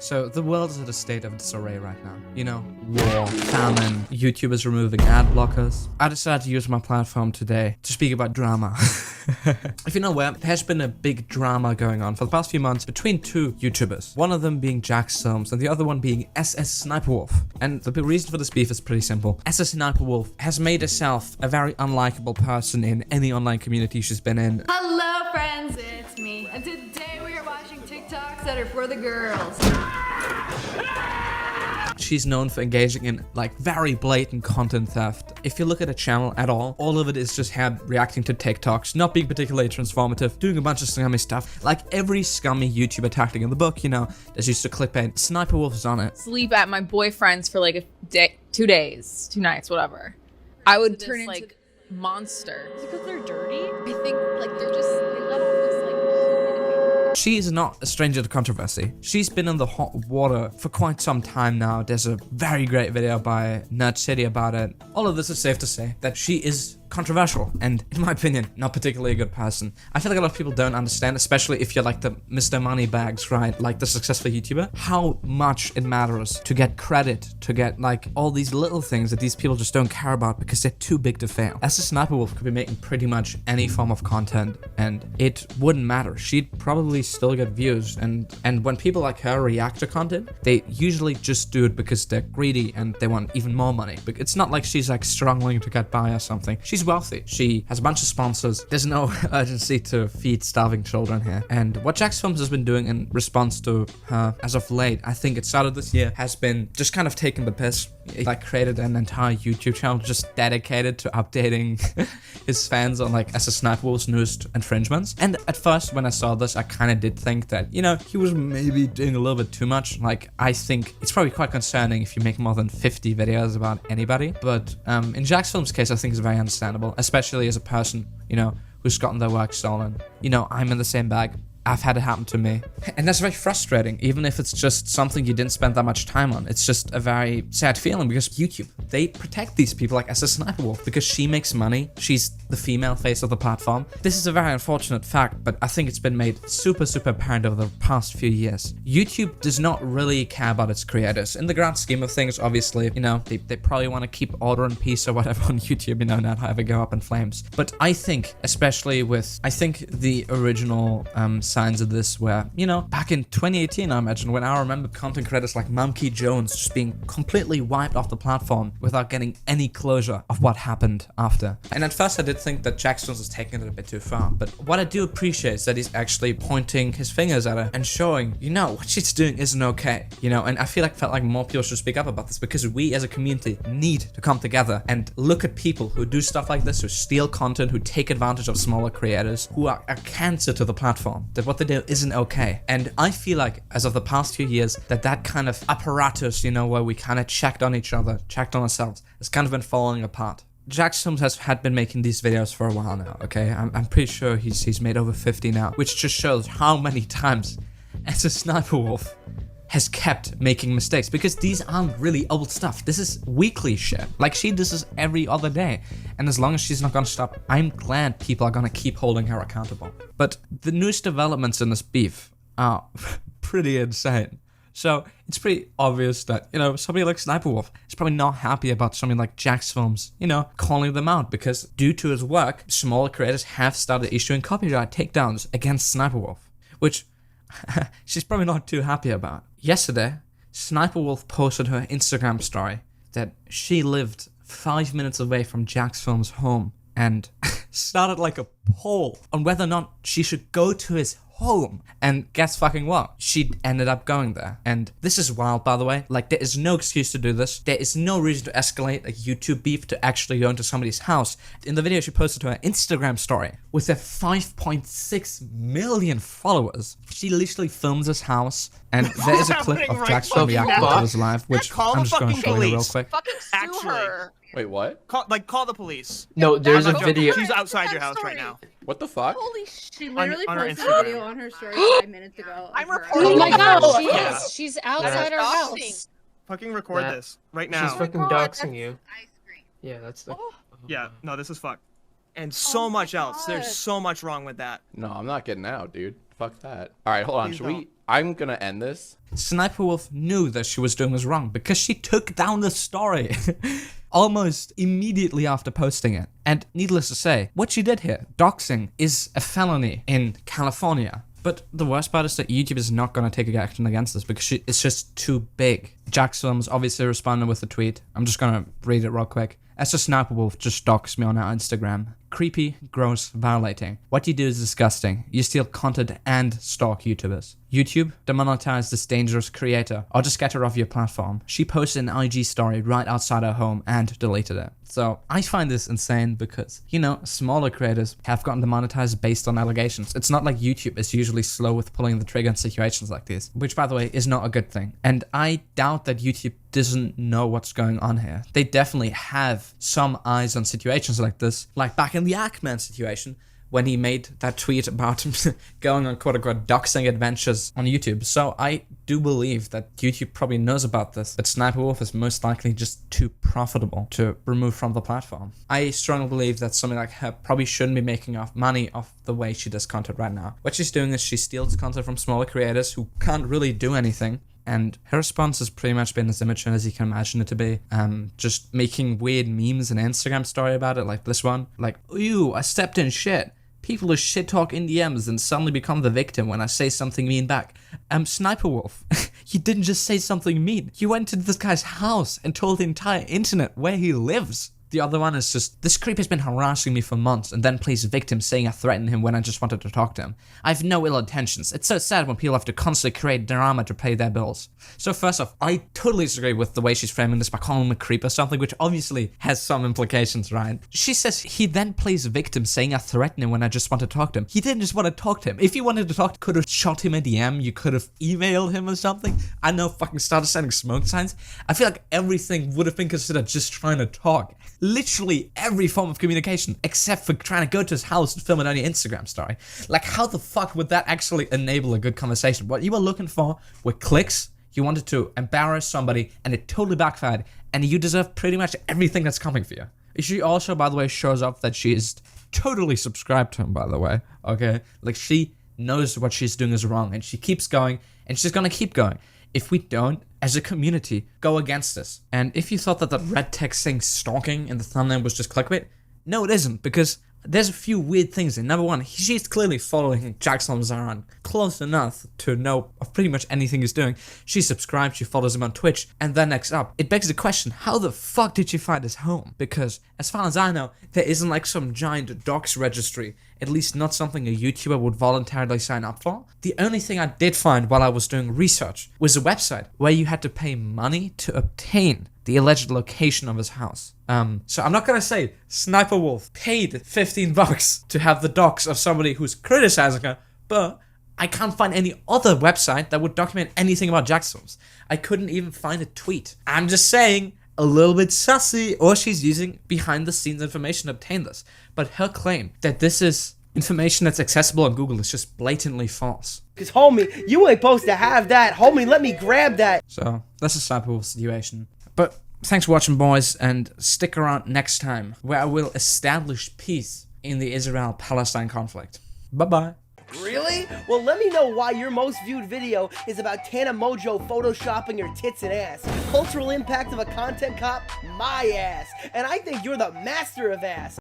So the world is at a state of disarray right now. You know, war, famine, YouTubers removing ad blockers. I decided to use my platform today to speak about drama. If you're not aware, there's been a big drama going on for the past few months between two YouTubers. One of them being Doxxing and the other one being SSSniperwolf. And the reason for this beef is pretty simple. SSSniperwolf has made herself a very unlikable person in any online community she's been in. Hello friends, it's me. And today we are watching TikToks that are for the girls. She's known for engaging in like very blatant content theft. If you look at her channel at all of it is just her reacting to TikToks, not being particularly transformative, doing a bunch of scummy stuff. Like every scummy YouTuber tactic in the book, you know, that's used to clickbait. Sniperwolf is on it. Sleep at my boyfriend's for like a day, 2 days, 2 nights, whatever. I would turn into like monster. Is it because they're dirty? I think like they're just, they let off this like humidity. She is not a stranger to controversy. She's been in the hot water for quite some time now. There's a very great video by Nerd City about it. All of this is safe to say that she is controversial and, in my opinion, not particularly a good person. I feel like a lot of people don't understand, especially if you're like the Mr. Moneybags, right? Like the successful YouTuber, how much it matters to get credit, to get like all these little things that these people just don't care about because they're too big to fail. As a Sniperwolf could be making pretty much any form of content and it wouldn't matter. She'd probably still get views, and when people like her react to content, they usually just do it because they're greedy and they want even more money. But it's not like she's like struggling to get by or something. She's wealthy. She has a bunch of sponsors. There's no urgency to feed starving children here. And what Jax Films has been doing in response to her as of late, I think it started this year, has been just kind of taking the piss. He like created an entire YouTube channel just dedicated to updating his fans on like SSSniperwolf's newest infringements. And at first when I saw this, I kind of did think that, you know, he was maybe doing a little bit too much. Like, I think it's probably quite concerning if you make more than 50 videos about anybody. But in Jax Films' case, I think it's very understandable, especially as a person, you know, who's gotten their work stolen. You know, I'm in the same bag. I've had it happen to me. And that's very frustrating, even if it's just something you didn't spend that much time on. It's just a very sad feeling because YouTube, they protect these people like SSSniperwolf because she makes money. She's the female face of the platform. This is a very unfortunate fact, but I think it's been made super apparent over the past few years. YouTube does not really care about its creators. In the grand scheme of things, obviously, you know, they probably want to keep order and peace or whatever on YouTube, you know, not have it go up in flames. But I think, especially with, I think the original signs of this where, you know, back in 2018, I imagine, when I remember content creators like Monkey Jones just being completely wiped off the platform without getting any closure of what happened after. And at first I did think that Jax was taking it a bit too far, but what I do appreciate is that he's actually pointing his fingers at her and showing, you know, what she's doing isn't okay, you know. And I felt like more people should speak up about this because we as a community need to come together and look at people who do stuff like this, who steal content, who take advantage of smaller creators, who are a cancer to the platform, that what they do isn't okay. And I feel like as of the past few years that kind of apparatus, you know, where we kind of checked on each other, checked on ourselves, has kind of been falling apart. Jax Films had been making these videos for a while now, okay? I'm pretty sure he's made over 50 now, which just shows how many times SSSniperwolf has kept making mistakes, because these aren't really old stuff. This is weekly shit. Like, she does this every other day. And as long as she's not gonna stop, I'm glad people are gonna keep holding her accountable. But the newest developments in this beef are pretty insane. So it's pretty obvious that, you know, somebody like Sniperwolf is probably not happy about something like Jax Films, you know, calling them out, because due to his work, smaller creators have started issuing copyright takedowns against Sniperwolf, which she's probably not too happy about. Yesterday, Sniperwolf posted her Instagram story that she lived 5 minutes away from Jax Films' home and started like a poll on whether or not she should go to his home. And guess fucking what? She ended up going there. And this is wild, by the way. Like, there is no excuse to do this. There is no reason to escalate a YouTube beef to actually go into somebody's house. In the video she posted to her Instagram story with her 5.6 million followers, she literally films his house, and there is a clip of Jax Film reacting to this live, which I'm just going to show you real quick. Fucking sue her. Wait, what? Call the police. No, there's a video. She's outside your house right now. What the fuck? Holy shit. She literally on her posted a Instagram. video on her story 5 minutes ago. I'm of her. reporting. Oh my god, Oh, she yeah. is. She's outside our Doxxing. house. Fucking record Yeah. this right She's now. fucking God, doxing you. Yeah, that's the. Yeah, no, this is fucked. And so much else. There's God. so much wrong with that. No, I'm not getting out, dude. Fuck that. All right, hold on. Please Should we? I'm gonna end this. Sniperwolf knew that she was doing this wrong because she took down the story almost immediately after posting it. And needless to say, what she did here, doxing, is a felony in California. But the worst part is that YouTube is not going to take action against this because it's just too big. Jax Films obviously responded with a tweet. I'm just going to read it real quick. SSSniperwolf just doxed me on our Instagram. Creepy, gross, violating. What you do is disgusting. You steal content and stalk YouTubers. YouTube, demonetize this dangerous creator or just get her off your platform. She posted an IG story right outside her home and deleted it. So I find this insane because, you know, smaller creators have gotten demonetized based on allegations. It's not like YouTube is usually slow with pulling the trigger in situations like this, which by the way is not a good thing. And I doubt that YouTube doesn't know what's going on here. They definitely have some eyes on situations like this, like back in the Ackman situation, when he made that tweet about going on quote-unquote doxing adventures on YouTube. So I do believe that YouTube probably knows about this, but Sniperwolf is most likely just too profitable to remove from the platform. I strongly believe that somebody like her probably shouldn't be making money off the way she does content right now. What she's doing is she steals content from smaller creators who can't really do anything. And her response has pretty much been as immature as you can imagine it to be. Just making weird memes and Instagram story about it, like this one. Like, ew, I stepped in shit. People who shit talk in DMs and suddenly become the victim when I say something mean back. Sniperwolf, you didn't just say something mean. You went to this guy's house and told the entire internet where he lives. The other one is just, this creep has been harassing me for months and then plays victim saying I threatened him when I just wanted to talk to him. I have no ill intentions. It's so sad when people have to constantly create drama to pay their bills. So first off, I totally disagree with the way she's framing this by calling him a creep or something, which obviously has some implications, right? She says he then plays victim saying I threatened him when I just wanted to talk to him. He didn't just want to talk to him. If you wanted to talk, you could have shot him a DM, you could have emailed him or something. I know, fucking started sending smoke signs. I feel like everything would have been considered just trying to talk. Literally every form of communication, except for trying to go to his house and film it on your Instagram story. Like, how the fuck would that actually enable a good conversation? What you were looking for were clicks, you wanted to embarrass somebody, and it totally backfired, and you deserve pretty much everything that's coming for you. She also, by the way, shows up that she is totally subscribed to him, by the way, okay? Like, she knows what she's doing is wrong, and she keeps going, and she's gonna keep going. If we don't, as a community, go against this. And if you thought that the red text saying stalking in the thumbnail was just clickbait, no it isn't, because there's a few weird things. Number one, she's clearly following Jackson Zaran close enough to know of pretty much anything he's doing. She subscribes, she follows him on Twitch, and then next up, it begs the question, how the fuck did she find his home? Because as far as I know, there isn't like some giant docs registry, at least not something a YouTuber would voluntarily sign up for. The only thing I did find while I was doing research was a website where you had to pay money to obtain the alleged location of his house. So I'm not gonna say Sniperwolf paid $15 to have the docs of somebody who's criticizing her, but I can't find any other website that would document anything about Jackson's. I couldn't even find a tweet. I'm just saying, a little bit sussy, or she's using behind the scenes information to obtain this. But her claim that this is information that's accessible on Google is just blatantly false. Cause homie, you ain't supposed to have that. Homie, let me grab that. So that's a Sniperwolf situation. But thanks for watching, boys, and stick around next time where I will establish peace in the Israel-Palestine conflict. Bye-bye. Really? Well, let me know why your most viewed video is about Tana Mojo photoshopping her tits and ass. Cultural impact of a content cop? My ass. And I think you're the master of ass.